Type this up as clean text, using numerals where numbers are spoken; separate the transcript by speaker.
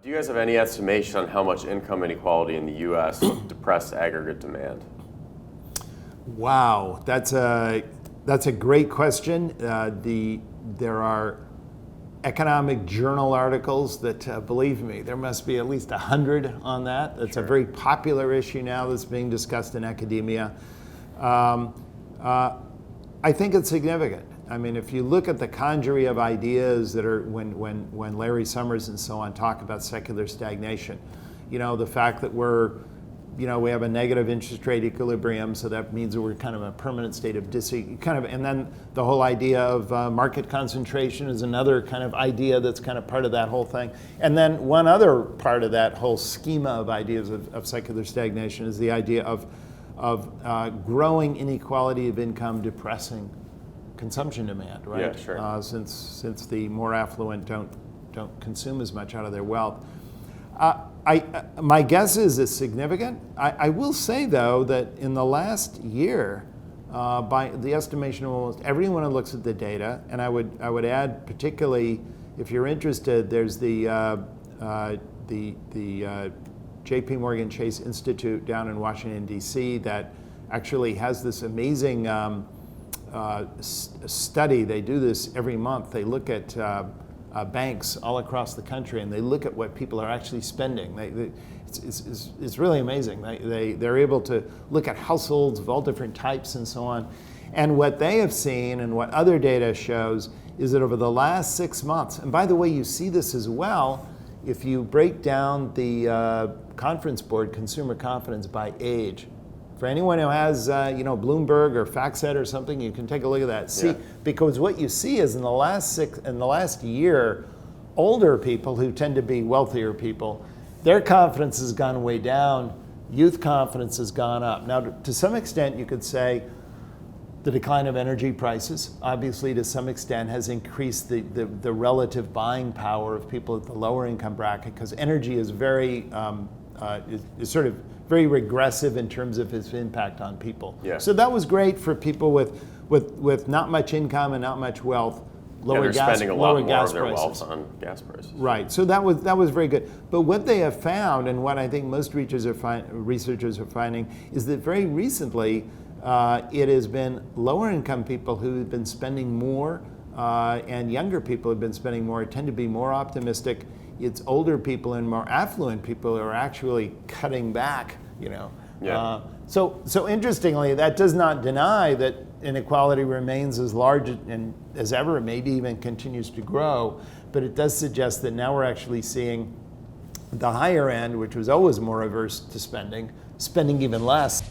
Speaker 1: Do you guys have any estimation on how much income inequality in the U.S. depressed aggregate demand?
Speaker 2: Wow, that's a great question. There are economic journal articles that, believe me, there must be at least 100 on that. It's a very popular issue now that's being discussed in academia. I think it's significant. I mean, if you look at the conjury of ideas that are when Larry Summers and so on talk about secular stagnation, the fact that we have a negative interest rate equilibrium, so that means that we're kind of in a permanent state of and then the whole idea of market concentration is another kind of idea that's kind of part of that whole thing. And then one other part of that whole schema of ideas of secular stagnation is the idea of growing inequality of income depressing consumption demand, right?
Speaker 1: Yeah, sure.
Speaker 2: Since the more affluent don't consume as much out of their wealth. My guess is it's significant. I will say, though, that in the last year, by the estimation of almost everyone who looks at the data, and I would add particularly, if you're interested, there's the J.P. Morgan Chase Institute down in Washington, D.C. that actually has this amazing study. They do this every month. They look at banks all across the country, and they look at what people are actually spending. It's really amazing. They're able to look at households of all different types and so on. And what they have seen and what other data shows is that over the last 6 months, and by the way, you see this as well, if you break down the Conference Board consumer confidence by age. For anyone who has, Bloomberg or FactSet or something, you can take a look at that. Because what you see is in the last year, older people who tend to be wealthier people, their confidence has gone way down. Youth confidence has gone up. Now, to some extent, you could say the decline of energy prices, obviously, to some extent, has increased the relative buying power of people at the lower income bracket, because energy is very is sort of very regressive in terms of its impact on people.
Speaker 1: Yeah.
Speaker 2: So that was great for people with not much income and not much wealth.
Speaker 1: They're spending a lot more of their wealth on gas prices.
Speaker 2: Right. So that was very good. But what they have found, and what I think most researchers are finding, is that very recently it has been lower income people who have been spending more, and younger people who have been spending more tend to be more optimistic. It's older people and more affluent people who are actually cutting back,
Speaker 1: Yeah.
Speaker 2: So interestingly, that does not deny that inequality remains as large as ever, maybe even continues to grow, but it does suggest that now we're actually seeing the higher end, which was always more averse to spending even less.